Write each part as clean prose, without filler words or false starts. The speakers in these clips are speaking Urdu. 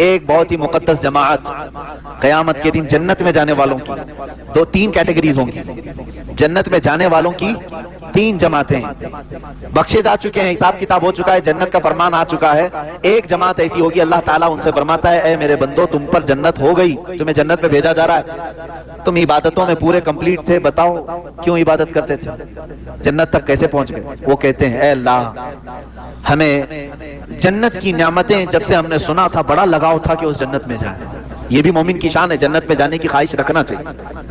ایک بہت ہی مقدس جماعت قیامت کے دن جنت میں جانے والوں کی تین کیٹیگریز ہوں گی. جنت میں جانے والوں کی تین جماعتیں بخشے جا چکے ہیں, حساب کتاب ہو چکا ہے, جنت کا فرمان آ چکا ہے. ایک جماعت ایسی ہوگی, اللہ تعالیٰ ان سے فرماتا ہے اے میرے بندو تم پر جنت ہو گئی, تمہیں جنت میں بھیجا جا رہا ہے, تم عبادتوں میں پورے کمپلیٹ تھے, بتاؤ کیوں عبادت کرتے تھے, جنت تک کیسے پہنچ گئے؟ وہ کہتے ہیں اے اللہ ہمیں جنت کی نعمتیں جب سے ہم نے سنا تھا بڑا لگاؤ تھا کہ اس جنت میں جائیں. یہ بھی مومن کی شان ہے, جنت میں جانے کی خواہش رکھنا چاہیے.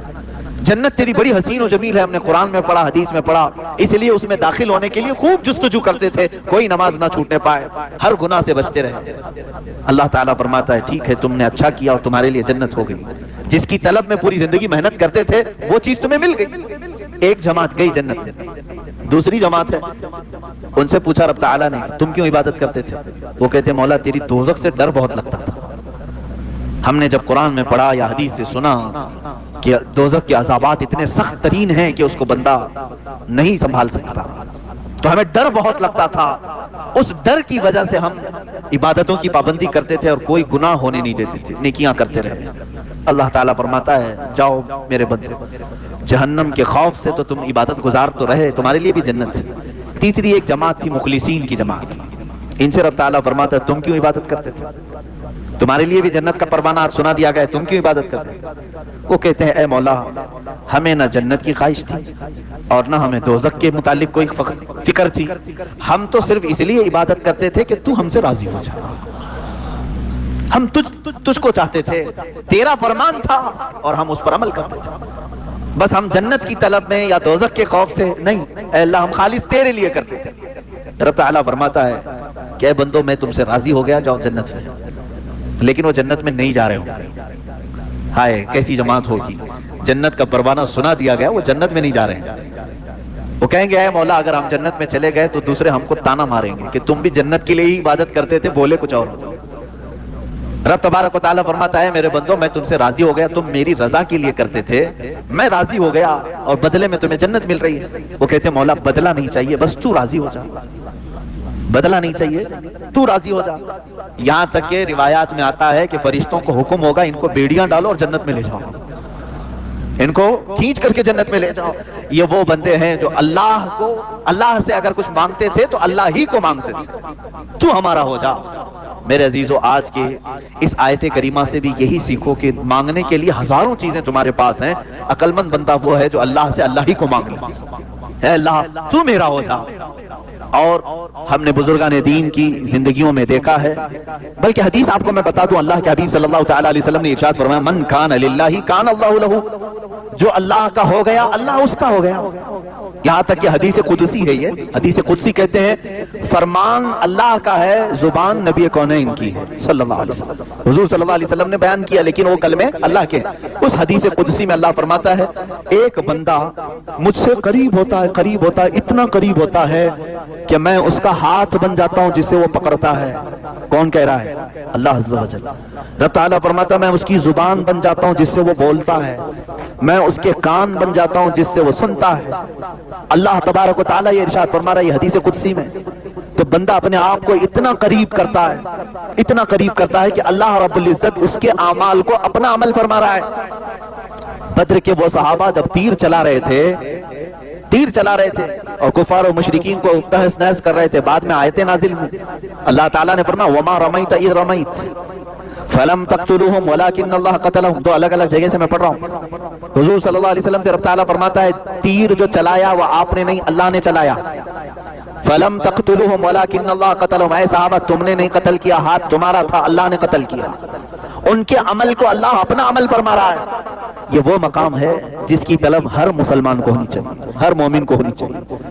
جنت تیری بڑی حسین و جمیل ہے, ہم نے قرآن میں پڑھا, حدیث میں پڑھا, اس لیے اس میں داخل ہونے کے لیے خوب جستجو کرتے تھے, کوئی نماز نہ چھوٹنے پائے, ہر گناہ سے بچتے رہے. اللہ تعالیٰ فرماتا ہے ٹھیک ہے تم نے اچھا کیا اور تمہارے لیے جنت ہو گئی. جس کی طلب میں پوری زندگی محنت کرتے تھے وہ چیز تمہیں مل گئی. ایک جماعت گئی جنت میں. دوسری جماعت ہے, ان سے پوچھا رب تعالیٰ نے تم کیوں عبادت کرتے تھے؟ وہ کہتے مولا تیری دوزخ سے ڈر بہت لگتا تھا, ہم نے جب قرآن میں پڑھا یا حدیث سے سنا کہ دوزخ کے عذابات اتنے سخت ترین ہیں کہ اس کو بندہ نہیں سنبھال سکتا, تو ہمیں ڈر بہت لگتا تھا. اس ڈر کی وجہ سے ہم عبادتوں کی پابندی کرتے تھے اور کوئی گناہ ہونے نہیں دیتے تھے, نیکیاں کرتے رہے. اللہ تعالیٰ فرماتا ہے جاؤ میرے بندے, جہنم کے خوف سے تو تم عبادت گزار تو رہے, تمہارے لیے بھی جنت ہے. تیسری ایک جماعت تھی مخلصین کی جماعت, ان سے رب تعالیٰ فرماتا ہے تم کیوں عبادت کرتے تھے؟ تمہارے لیے بھی جنت کا پروانہ آج سنا دیا گیا, تم کیوں عبادت کرتے؟ وہ کہتے ہیں اے مولا ہمیں نہ جنت کی خواہش تھی اور نہ ہمیں دوزخ کے متعلق کوئی فکر تھی, ہم تو صرف اس لیے عبادت کرتے تھے کہ تو ہم سے راضی ہو جا, ہم تجھ کو چاہتے تھے, تیرا فرمان تھا اور ہم اس پر عمل کرتے تھے, بس ہم جنت کی طلب میں یا دوزخ کے خوف سے نہیں, اے اللہ ہم خالص تیرے لیے کرتے تھے. رب تعالیٰ فرماتا ہے کہ اے بندو میں تم سے راضی ہو گیا, جاؤ جنت میں. لیکن وہ جنت میں نہیں جا رہے ہوں. ہائے کیسی جماعت ہوگی, جنت کا پروانہ سنا دیا گیا, وہ جنت میں نہیں جا رہے ہیں. وہ کہیں گے اے مولا اگر ہم جنت میں چلے گئے تو دوسرے ہم کو تانا ماریں گے کہ تم بھی جنت کے لیے ہی عبادت کرتے تھے, بولے کچھ اور. رب تبارک و تعالیٰ فرماتا ہے میرے بندو میں تم سے راضی ہو گیا, تم میری رضا کے لیے کرتے تھے, میں راضی ہو گیا اور بدلے میں تمہیں جنت مل رہی ہے. وہ کہتے ہیں مولا بدلہ نہیں چاہیے, بس تو راضی ہو جا, بدلہ نہیں چاہیے, تو راضی ہو جا. یہاں تک کہ روایات میں آتا ہے کہ فرشتوں کو حکم ہوگا ان کو بیڑیاں ڈالو اور جنت میں لے جاؤ, ان کو کھینچ کر کے جنت میں لے جاؤ. یہ وہ بندے ہیں جو اللہ سے اگر کچھ مانگتے تھے تو اللہ ہی کو مانگتے تھے, تو ہمارا ہو جا. میرے عزیزو آج کے اس آیت کریمہ سے بھی یہی سیکھو کہ مانگنے کے لیے ہزاروں چیزیں تمہارے پاس ہیں, عقل مند بندہ وہ ہے جو اللہ سے اللہ ہی کو مانگ لے, اے اللہ تو میرا ہو جا. اور ہم نے بزرگان دین کی زندگیوں میں دیکھا ہے, بلکہ حدیث آپ کو میں بتا دوں, اللہ کے حبیب صلی اللہ تعالیٰ علیہ وسلم نے ارشاد فرمایا من کان للہ کان اللہ لہ, جو اللہ کا ہو گیا اللہ اس کا ہو گیا. یہاں تک کہ حدیث قدسی ہے, یہ حدیث قدسی کہتے ہیں فرمان اللہ کا ہے, زبان نبی کونین کی ہے صلی اللہ علیہ وسلم. حضور صلی اللہ علیہ وسلم نے بیان کیا لیکن وہ کلمے اللہ کے. اس حدیث قدسی میں اللہ فرماتا ہے ایک بندہ مجھ سے قریب ہوتا ہے, اتنا قریب ہوتا ہے کہ میں اس کا ہاتھ بن جاتا ہوں جس سے وہ پکڑتا ہے. کون کہہ رہا ہے؟ اللہ عز و جل. رب تعالیٰ فرماتا ہے میں اس کی زبان بن جاتا ہوں جس سے وہ بولتا ہے, میں اس کے کان بن جاتا ہوں جس سے وہ سنتا ہے. اللہ تبارک و تعالیٰ یہ ارشاد فرما رہا ہے یہ حدیث قدسی میں. تو بندہ اپنے آپ کو اتنا قریب کرتا ہے کہ اللہ رب العزت اس کے اعمال کو اپنا عمل فرما رہا ہے. بدر کے وہ صحابہ جب تیر چلا رہے تھے اور کفار و مشرکین کو تہس نہس کر رہے تھے, بعد میں آیتیں نازل ہوئی, اللہ تعالیٰ نے فرمایا وما رمیت اذ رمیت فلم تقتلوہم ولکن اللہ قتلہم. دو الگ الگ جگہ سے میں پڑھ رہا ہوں. حضور صلی اللہ علیہ وسلم سے رب تعالیٰ فرماتا ہے تیر جو چلایا وہ آپ نے نہیں اللہ نے چلایا. فلم تقتلوہم ولکن اللہ قتلہم, اے صحابہ تم نے نہیں قتل کیا, ہاتھ تمہارا تھا, اللہ نے قتل کیا. ان کے عمل کو اللہ اپنا عمل فرما رہا ہے. یہ وہ مقام ہے جس کی طلب ہر مسلمان کو ہونی چاہیے, ہر مومن کو ہونی چاہیے.